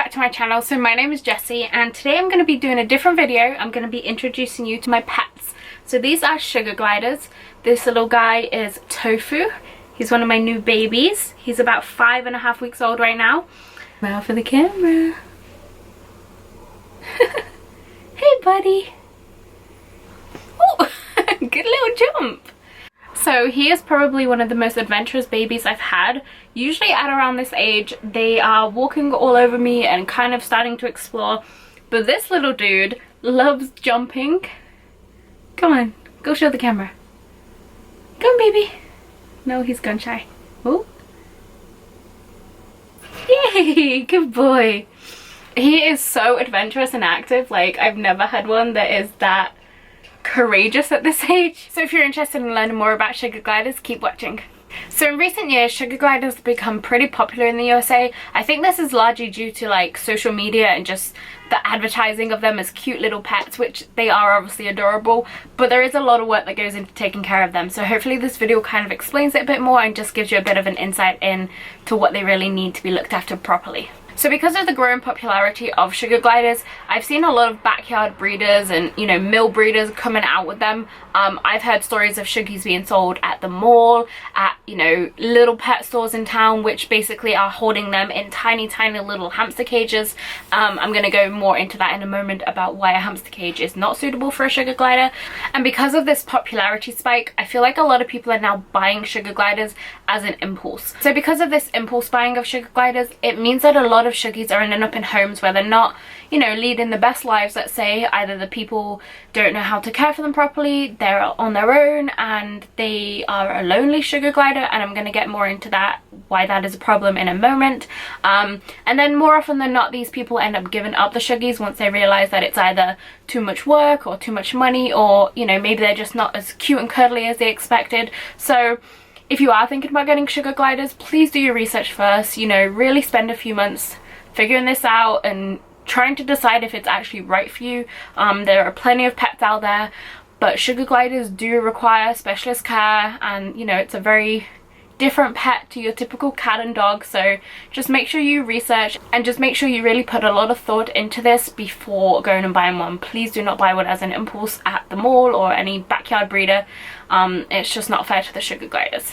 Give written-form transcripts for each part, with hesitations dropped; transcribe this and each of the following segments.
back to my channel. So my name is Jessie and today I'm going to be doing a different video. I'm going to be introducing you to my pets. So these are sugar gliders. This little guy is Tofu. He's one of my new babies. He's about 5.5 weeks old right now. Now for the camera. Hey buddy. Oh, good little jump. So he is probably one of the most adventurous babies I've had. Usually at around this age, they are walking all over me and kind of starting to explore. But this little dude loves jumping. Come on, go show the camera. Come on, baby. No, he's gun shy. Oh. Yay, good boy. He is so adventurous and active. Like, I've never had one that is that courageous at this age. So if you're interested in learning more about sugar gliders, keep watching. So in recent years, sugar gliders have become pretty popular in the USA. I think this is largely due to like social media and just the advertising of them as cute little pets, which they are obviously adorable, but there is a lot of work that goes into taking care of them. So hopefully this video kind of explains it a bit more and just gives you a bit of an insight into what they really need to be looked after properly. So because of the growing popularity of sugar gliders, I've seen a lot of backyard breeders and, you know, mill breeders coming out with them. I've heard stories of suggies being sold at the mall, at, you know, little pet stores in town, which basically are holding them in tiny little hamster cages. I'm going to go more into that in a moment about why a hamster cage is not suitable for a sugar glider. And because of this popularity spike, I feel like a lot of people are now buying sugar gliders as an impulse. So because of this impulse buying of sugar gliders, it means that a lot of suggies are ending up in homes where they're not, you know, leading the best lives. Let's say either the people don't know how to care for them properly, they're on their own, and they are a lonely sugar glider, and I'm going to get more into that, why that is a problem, in a moment. And then more often than not, these people end up giving up the suggies once they realize that it's either too much work or too much money, or, you know, maybe they're just not as cute and cuddly as they expected. So if you are thinking about getting sugar gliders, please do your research first. You know, really spend a few months figuring this out and trying to decide if it's actually right for you. There are plenty of pets out there, but sugar gliders do require specialist care, and, you know, it's a very different pet to your typical cat and dog. So just make sure you research and just make sure you really put a lot of thought into this before going and buying one. Please do not buy one as an impulse at the mall or any backyard breeder. It's just not fair to the sugar gliders.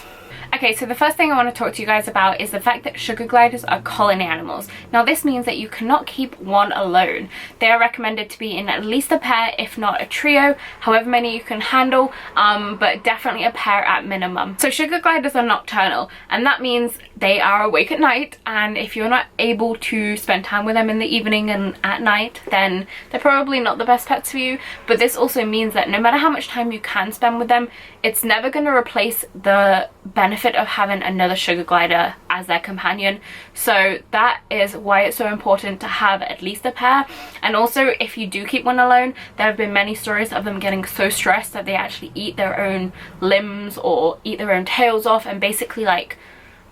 Okay, so the first thing I want to talk to you guys about is the fact that sugar gliders are colony animals. Now this means that you cannot keep one alone. They are recommended to be in at least a pair, if not a trio, however many you can handle, but definitely a pair at minimum. So sugar gliders are nocturnal, and that means they are awake at night, and if you're not able to spend time with them in the evening and at night, then they're probably not the best pets for you. But this also means that no matter how much time you can spend with them, it's never going to replace the benefit of having another sugar glider as their companion. So that is why it's so important to have at least a pair. And also, if you do keep one alone, there have been many stories of them getting so stressed that they actually eat their own limbs or eat their own tails off and basically like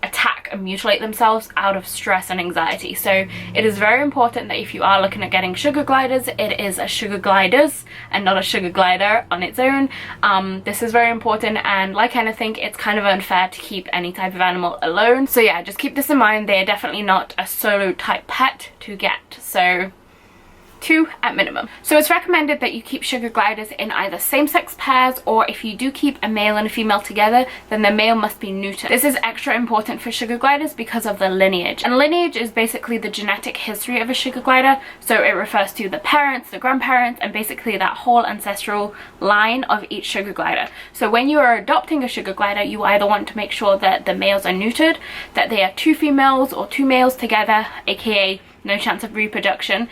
attack and mutilate themselves out of stress and anxiety. So it is very important that if you are looking at getting sugar gliders, it is a sugar gliders and not a sugar glider on its own. This is very important, and like anything, it's kind of unfair to keep any type of animal alone. So yeah, just keep this in mind. They are definitely not a solo type pet to get. So 2 at minimum. So it's recommended that you keep sugar gliders in either same-sex pairs, or if you do keep a male and a female together, then the male must be neutered. This is extra important for sugar gliders because of the lineage. And lineage is basically the genetic history of a sugar glider. So it refers to the parents, the grandparents, and basically that whole ancestral line of each sugar glider. So when you are adopting a sugar glider, you either want to make sure that the males are neutered, that they are 2 females or 2 males together, aka no chance of reproduction,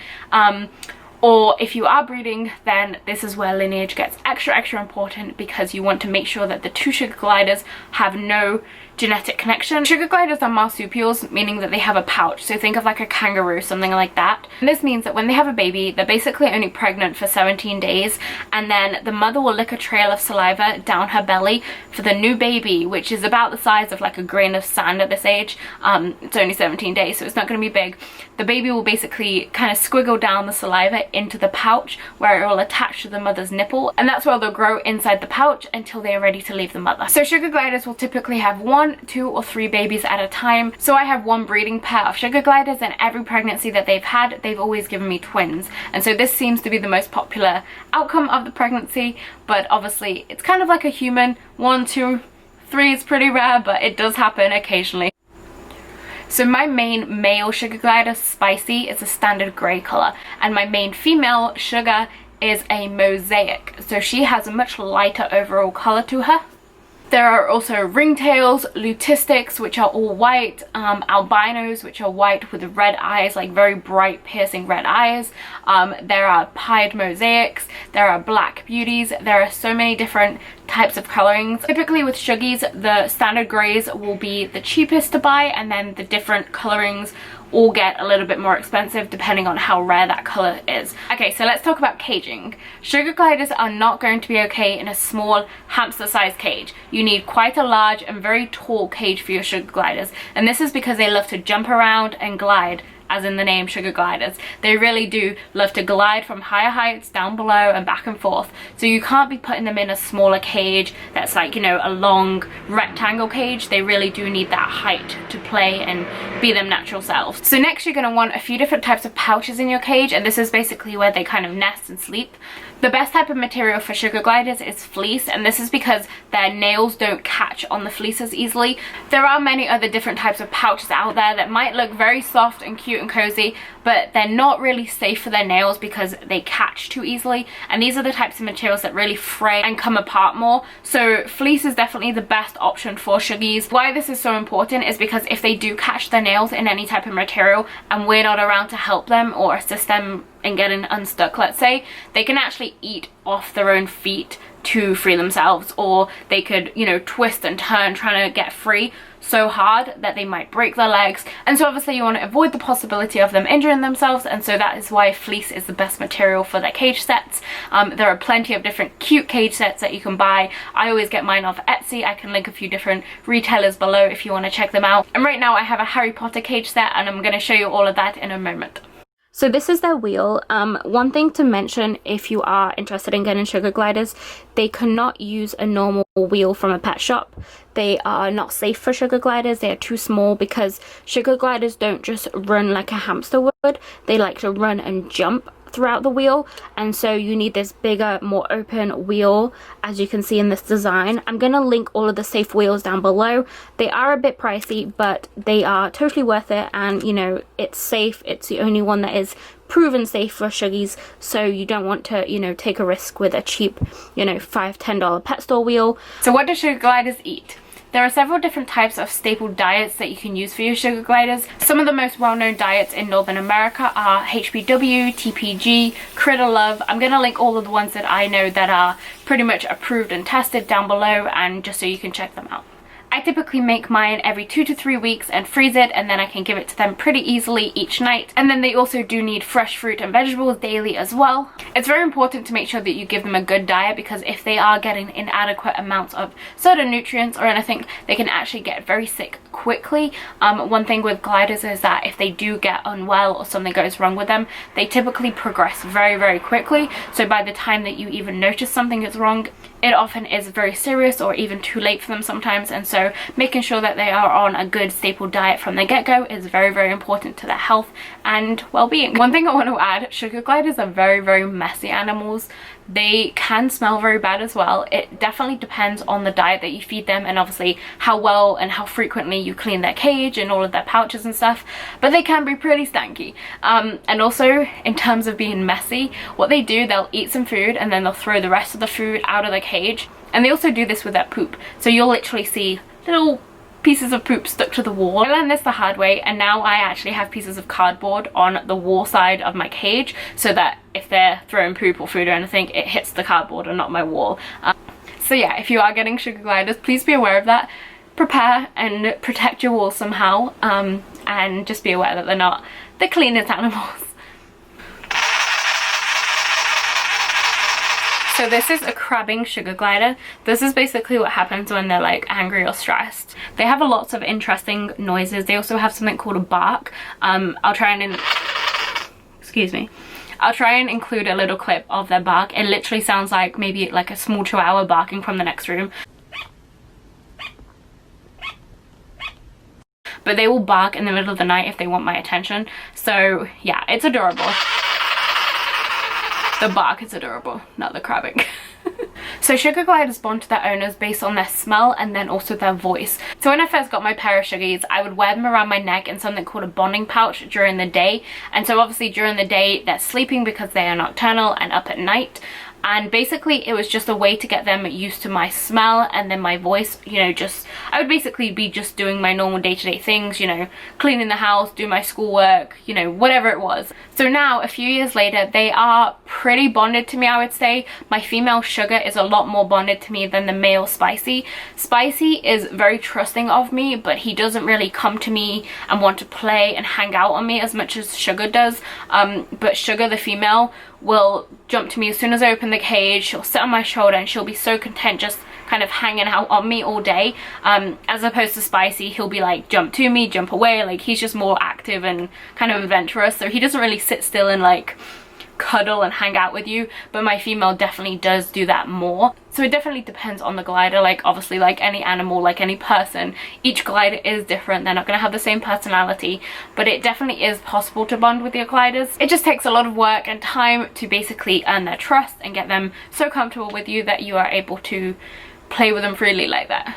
or if you are breeding, then this is where lineage gets extra important, because you want to make sure that the 2 sugar gliders have no genetic connection. Sugar gliders are marsupials, meaning that they have a pouch. So think of like a kangaroo, something like that. And this means that when they have a baby, they're basically only pregnant for 17 days, and then the mother will lick a trail of saliva down her belly for the new baby, which is about the size of like a grain of sand at this age. It's only 17 days, so it's not going to be big. The baby will basically kind of squiggle down the saliva into the pouch, where it will attach to the mother's nipple, and that's where they'll grow inside the pouch until they are ready to leave the mother. So sugar gliders will typically have 1 1, 2 or 3 babies at a time. So I have one breeding pair of sugar gliders, and every pregnancy that they've had, they've always given me twins. And so this seems to be the most popular outcome of the pregnancy, but obviously it's kind of like a human. 1, 2, 3 is pretty rare, but it does happen occasionally. So my main male sugar glider, Spicy, is a standard grey colour, and my main female, Sugar, is a mosaic. So she has a much lighter overall colour to her. There are also ringtails, lutistics, which are all white, albinos, which are white with red eyes, like very bright piercing red eyes. There are pied mosaics, there are black beauties, there are so many different types of colorings. Typically with suggies, the standard greys will be the cheapest to buy, and then the different colorings all get a little bit more expensive depending on how rare that color is. Okay, so let's talk about caging. Sugar gliders are not going to be okay in a small hamster-sized cage. You need quite a large and very tall cage for your sugar gliders, and this is because they love to jump around and glide, as in the name sugar gliders. They really do love to glide from higher heights down below and back and forth. So you can't be putting them in a smaller cage that's like, you know, a long rectangle cage. They really do need that height to play and be them natural selves. So next you're going to want a few different types of pouches in your cage, and this is basically where they kind of nest and sleep. The best type of material for sugar gliders is fleece, and this is because their nails don't catch on the fleece as easily. There are many other different types of pouches out there that might look very soft and cute and cozy, but they're not really safe for their nails because they catch too easily, and these are the types of materials that really fray and come apart more. So fleece is definitely the best option for suggies. Why this is so important is because if they do catch their nails in any type of material and we're not around to help them or assist them in getting unstuck, let's say, they can actually eat off their own feet to free themselves, or they could, you know, twist and turn trying to get free so hard that they might break their legs. And so obviously you want to avoid the possibility of them injuring themselves, and so that is why fleece is the best material for their cage sets. There are plenty of different cute cage sets that you can buy. I always get mine off Etsy. I can link a few different retailers below if you want to check them out. And right now I have a Harry Potter cage set, and I'm going to show you all of that in a moment. So this is their wheel. One thing to mention if you are interested in getting sugar gliders, they cannot use a normal wheel from a pet shop. They are not safe for sugar gliders. They are too small because sugar gliders don't just run like a hamster would. They like to run and jump throughout the wheel, and so you need this bigger, more open wheel, as you can see in this design. I'm gonna link all of the safe wheels down below. They are a bit pricey, but they are totally worth it, and you know, it's safe. It's the only one that is proven safe for suggies, so you don't want to, you know, take a risk with a cheap, you know, $5–10 pet store wheel. So what do sugar gliders eat? There are several different types of staple diets that you can use for your sugar gliders. Some of the most well-known diets in Northern America are HBW, TPG, Critter Love. I'm going to link all of the ones that I know that are pretty much approved and tested down below, and just so you can check them out. I typically make mine every 2 to 3 weeks and freeze it, and then I can give it to them pretty easily each night. And then they also do need fresh fruit and vegetables daily as well. It's very important to make sure that you give them a good diet, because if they are getting inadequate amounts of certain nutrients or anything, they can actually get very sick quickly. One thing with gliders is that if they do get unwell or something goes wrong with them, they typically progress very, very quickly. So by the time that you even notice something is wrong, it often is very serious or even too late for them sometimes. And so making sure that they are on a good staple diet from the get-go is very, very important to their health and well-being. One thing I want to add, sugar gliders are very, very messy animals. They can smell very bad as well. It definitely depends on the diet that you feed them, and obviously how well and how frequently you clean their cage and all of their pouches and stuff, but they can be pretty stanky. And also in terms of being messy, what they do, they'll eat some food and then they'll throw the rest of the food out of the cage, and they also do this with their poop. So you'll literally see little pieces of poop stuck to the wall. I learned this the hard way, and now I actually have pieces of cardboard on the wall side of my cage so that if they're throwing poop or food or anything, it hits the cardboard and not my wall. So yeah, if you are getting sugar gliders, please be aware of that. Prepare and protect your wall somehow, and just be aware that they're not the cleanest animals. So this is a crabbing sugar glider. This is basically what happens when they're like angry or stressed. They have lots of interesting noises. They also have something called a bark. I'll try and include a little clip of their bark. It literally sounds like maybe like a small chihuahua barking from the next room. but they will bark in the middle of the night if they want my attention. So yeah, it's adorable. The bark is adorable, not the crabbing. So sugar gliders bond to their owners based on their smell and then also their voice. So when I first got my pair of suggies, I would wear them around my neck in something called a bonding pouch during the day. And so obviously during the day they're sleeping because they are nocturnal and up at night. And basically it was just a way to get them used to my smell and then my voice, you know, just, I would basically be just doing my normal day-to-day things, you know, cleaning the house, do my schoolwork, you know, whatever it was. So now, a few years later, they are pretty bonded to me, I would say. My female Sugar is a lot more bonded to me than the male Spicy. Spicy is very trusting of me, but he doesn't really come to me and want to play and hang out on me as much as Sugar does. But Sugar, the female, will jump to me as soon as I open the cage. She'll sit on my shoulder and she'll be so content just kind of hanging out on me all day, as opposed to Spicy. He'll be like jump to me, jump away. Like, he's just more active and kind of adventurous, so he doesn't really sit still and like cuddle and hang out with you. But my female definitely does do that more. So it definitely depends on the glider. Like, obviously, like any animal, like any person, each glider is different. They're not going to have the same personality, but it definitely is possible to bond with your gliders. It just takes a lot of work and time to basically earn their trust and get them so comfortable with you that you are able to play with them freely like that.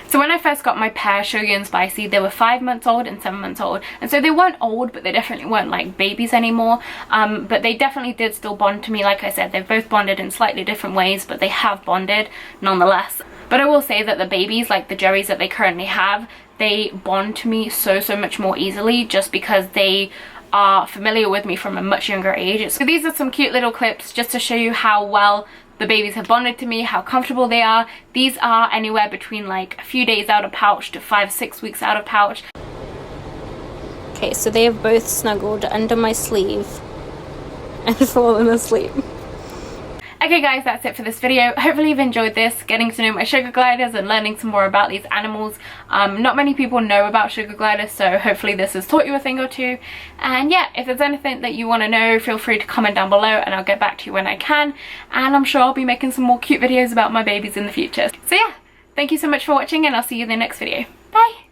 So when I first got my pair, Sugar and Spicy, they were 5 months old and 7 months old, and so they weren't old, but they definitely weren't like babies anymore. But they definitely did still bond to me. Like I said, they've both bonded in slightly different ways, but they have bonded nonetheless. But I will say that the babies, like the Joeys that they currently have, they bond to me so much more easily, just because they are familiar with me from a much younger age. So these are some cute little clips just to show you how well the babies have bonded to me, how comfortable they are. These are anywhere between like a few days out of pouch to 5-6 weeks out of pouch. Okay, so they have both snuggled under my sleeve and fallen asleep. Okay guys, that's it for this video. Hopefully you've enjoyed this, getting to know my sugar gliders and learning some more about these animals. Not many people know about sugar gliders, so hopefully this has taught you a thing or two. And yeah, if there's anything that you want to know, feel free to comment down below and I'll get back to you when I can. And I'm sure I'll be making some more cute videos about my babies in the future. So yeah, thank you so much for watching and I'll see you in the next video. Bye!